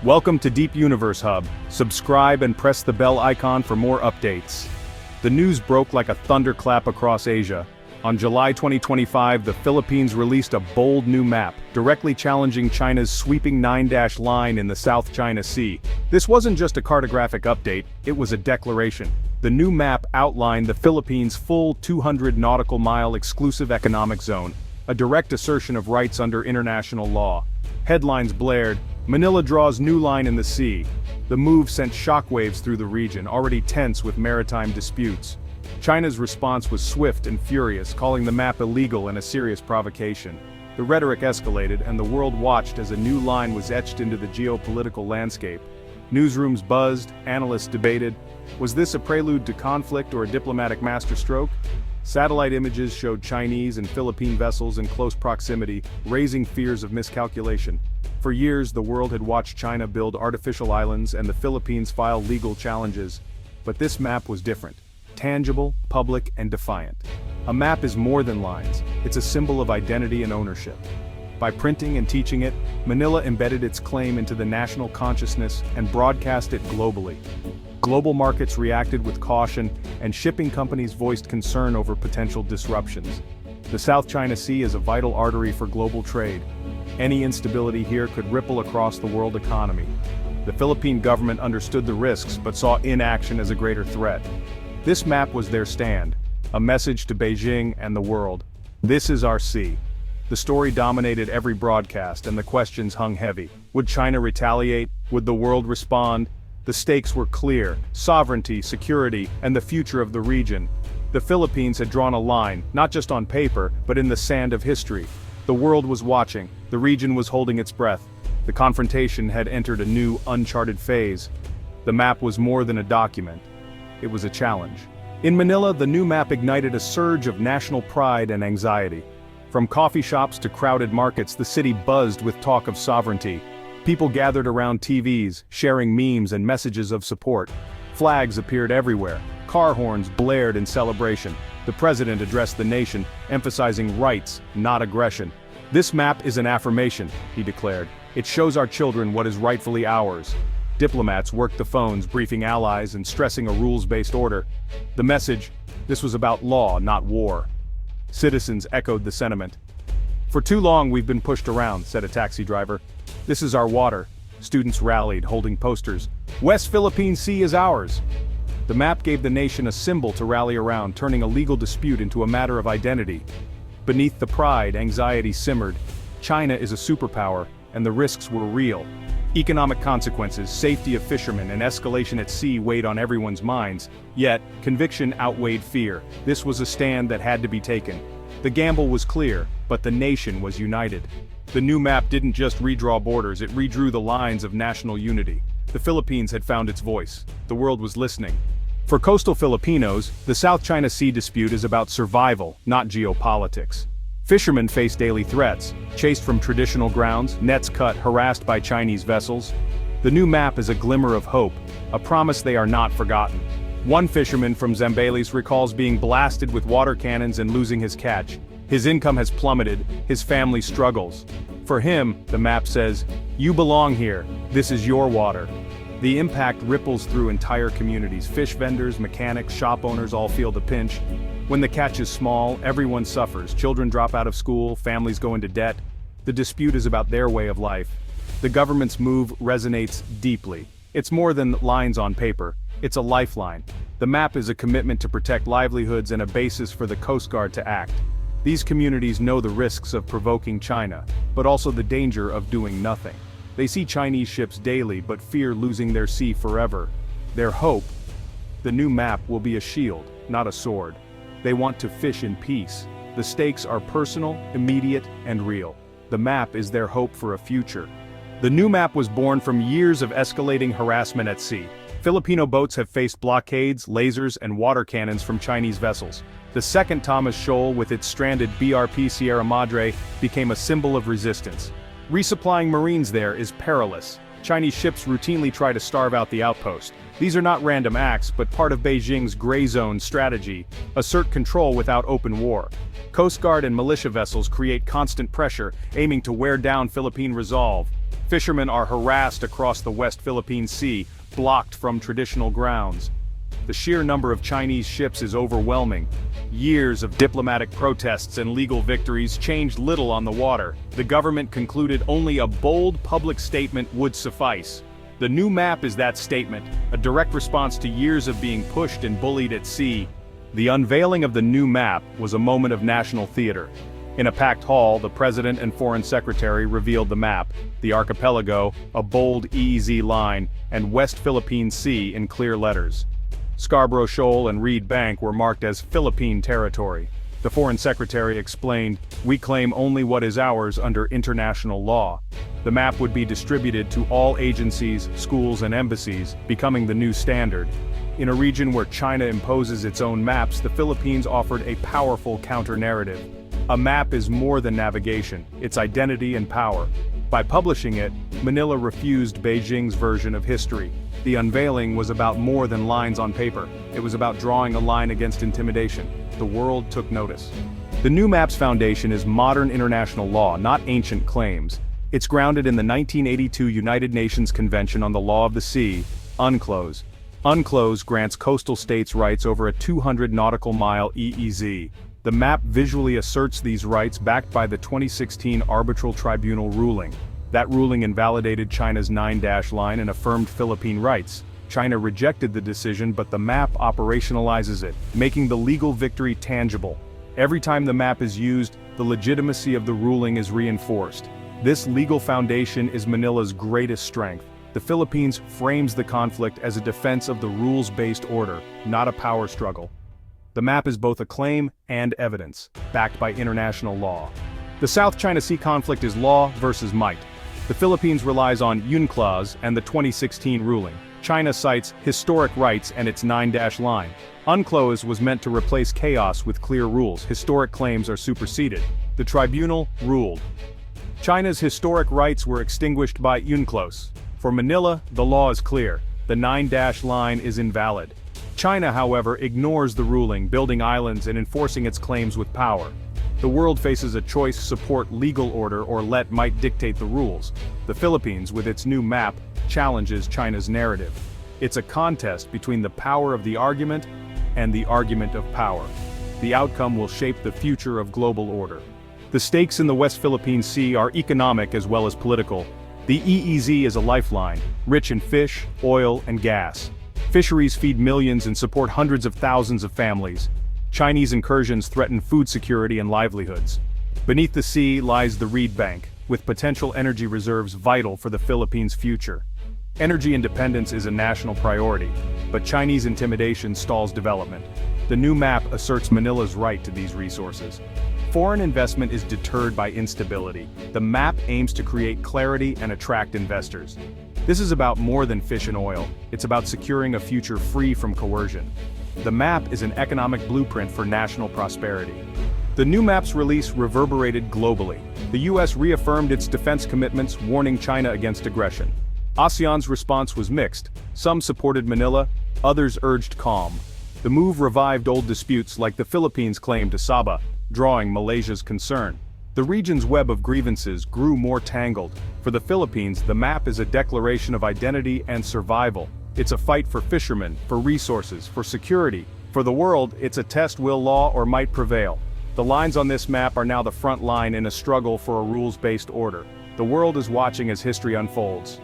Welcome to Deep Universe Hub. Subscribe and press the bell icon for more updates. The news broke like a thunderclap across Asia. On July 2025, the Philippines released a bold new map, directly challenging China's sweeping 9-dash line in the South China Sea. This wasn't just a cartographic update, it was a declaration. The new map outlined the Philippines' full 200 nautical mile exclusive economic zone, a direct assertion of rights under international law. Headlines blared, "Manila draws new line in the sea." The move sent shockwaves through the region, already tense with maritime disputes. China's response was swift and furious, calling the map illegal and a serious provocation. The rhetoric escalated, and the world watched as a new line was etched into the geopolitical landscape. Newsrooms buzzed, analysts debated. Was this a prelude to conflict or a diplomatic masterstroke? Satellite images showed Chinese and Philippine vessels in close proximity, raising fears of miscalculation. For years, the world had watched China build artificial islands and the Philippines file legal challenges. But this map was different. Tangible, public, and defiant. A map is more than lines, it's a symbol of identity and ownership. By printing and teaching it, Manila embedded its claim into the national consciousness and broadcast it globally. Global markets reacted with caution, and shipping companies voiced concern over potential disruptions. The South China Sea is a vital artery for global trade. Any instability here could ripple across the world economy. The Philippine government understood the risks but saw inaction as a greater threat. This map was their stand, a message to Beijing and the world. This is our sea. The story dominated every broadcast, and the questions hung heavy. Would China retaliate? Would the world respond? The stakes were clear: sovereignty, security, and the future of the region. The Philippines had drawn a line, not just on paper, but in the sand of history. The world was watching, the region was holding its breath. The confrontation had entered a new, uncharted phase. The map was more than a document. It was a challenge. In Manila, the new map ignited a surge of national pride and anxiety. From coffee shops to crowded markets, the city buzzed with talk of sovereignty. People gathered around TVs, sharing memes and messages of support. Flags appeared everywhere. Car horns blared in celebration. The president addressed the nation, emphasizing rights, not aggression. "This map is an affirmation," he declared. "It shows our children what is rightfully ours." Diplomats worked the phones, briefing allies and stressing a rules-based order. The message: this was about law, not war. Citizens echoed the sentiment. "For too long we've been pushed around," said a taxi driver. "This is our water." Students rallied, holding posters. "West Philippine Sea is ours." The map gave the nation a symbol to rally around, turning a legal dispute into a matter of identity. Beneath the pride, anxiety simmered. China is a superpower, and the risks were real. Economic consequences, safety of fishermen, and escalation at sea weighed on everyone's minds. Yet, conviction outweighed fear. This was a stand that had to be taken. The gamble was clear, but the nation was united. The new map didn't just redraw borders, it redrew the lines of national unity. The Philippines had found its voice. The world was listening. For coastal Filipinos, the South China Sea dispute is about survival, not geopolitics. Fishermen face daily threats, chased from traditional grounds, nets cut, harassed by Chinese vessels. The new map is a glimmer of hope, a promise they are not forgotten. One fisherman from Zambales recalls being blasted with water cannons and losing his catch. His income has plummeted, his family struggles. For him, the map says, "You belong here, this is your water." The impact ripples through entire communities. Fish vendors, mechanics, shop owners all feel the pinch. When the catch is small, everyone suffers. Children drop out of school, families go into debt. The dispute is about their way of life. The government's move resonates deeply. It's more than lines on paper, it's a lifeline. The map is a commitment to protect livelihoods and a basis for the Coast Guard to act. These communities know the risks of provoking China, but also the danger of doing nothing. They see Chinese ships daily but fear losing their sea forever. Their hope: the new map will be a shield, not a sword. They want to fish in peace. The stakes are personal, immediate, and real. The map is their hope for a future. The new map was born from years of escalating harassment at sea. Filipino boats have faced blockades, lasers, and water cannons from Chinese vessels. The second Thomas Shoal, with its stranded BRP Sierra Madre, became a symbol of resistance. Resupplying Marines there is perilous. Chinese ships routinely try to starve out the outpost. These are not random acts, but part of Beijing's gray zone strategy: assert control without open war. Coast Guard and militia vessels create constant pressure, aiming to wear down Philippine resolve. Fishermen are harassed across the West Philippine Sea, blocked from traditional grounds. The sheer number of Chinese ships is overwhelming. Years of diplomatic protests and legal victories changed little on the water. The government concluded only a bold public statement would suffice. The new map is that statement, a direct response to years of being pushed and bullied at sea. The unveiling of the new map was a moment of national theater. In a packed hall, the President and Foreign Secretary revealed the map, the archipelago, a bold EEZ line, and West Philippine Sea in clear letters. Scarborough Shoal and Reed Bank were marked as Philippine territory. The Foreign Secretary explained, "We claim only what is ours under international law." The map would be distributed to all agencies, schools and embassies, becoming the new standard. In a region where China imposes its own maps, the Philippines offered a powerful counter-narrative. A map is more than navigation, it's identity and power. By publishing it, Manila refused Beijing's version of history. The unveiling was about more than lines on paper. It was about drawing a line against intimidation. The world took notice. The new map's foundation is modern international law, not ancient claims. It's grounded in the 1982 United Nations Convention on the Law of the Sea, UNCLOS. UNCLOS grants coastal states rights over a 200 nautical mile EEZ. The map visually asserts these rights backed by the 2016 Arbitral Tribunal ruling. That ruling invalidated China's 9-dash line and affirmed Philippine rights. China rejected the decision, but the map operationalizes it, making the legal victory tangible. Every time the map is used, the legitimacy of the ruling is reinforced. This legal foundation is Manila's greatest strength. The Philippines frames the conflict as a defense of the rules-based order, not a power struggle. The map is both a claim and evidence, backed by international law. The South China Sea conflict is law versus might. The Philippines relies on UNCLOS and the 2016 ruling. China cites historic rights and its 9-dash line. UNCLOS was meant to replace chaos with clear rules. Historic claims are superseded. The tribunal ruled. China's historic rights were extinguished by UNCLOS. For Manila, the law is clear. The 9-dash line is invalid. China, however, ignores the ruling, building islands and enforcing its claims with power. The world faces a choice: support legal order or let might dictate the rules. The Philippines, with its new map, challenges China's narrative. It's a contest between the power of the argument and the argument of power. The outcome will shape the future of global order. The stakes in the West Philippine Sea are economic as well as political. The EEZ is a lifeline, rich in fish, oil, and gas. Fisheries feed millions and support hundreds of thousands of families. Chinese incursions threaten food security and livelihoods. Beneath the sea lies the Reed Bank, with potential energy reserves vital for the Philippines' future. Energy independence is a national priority, but Chinese intimidation stalls development. The new map asserts Manila's right to these resources. Foreign investment is deterred by instability. The map aims to create clarity and attract investors. This is about more than fish and oil. It's about securing a future free from coercion. The map is an economic blueprint for national prosperity. The new map's release reverberated globally. The US reaffirmed its defense commitments, warning China against aggression. ASEAN's response was mixed. Some supported Manila, others urged calm. The move revived old disputes like the Philippines' claim to Sabah, drawing Malaysia's concern. The region's web of grievances grew more tangled. For the Philippines, the map is a declaration of identity and survival. It's a fight for fishermen, for resources, for security. For the world, it's a test: will law or might prevail? The lines on this map are now the front line in a struggle for a rules-based order. The world is watching as history unfolds.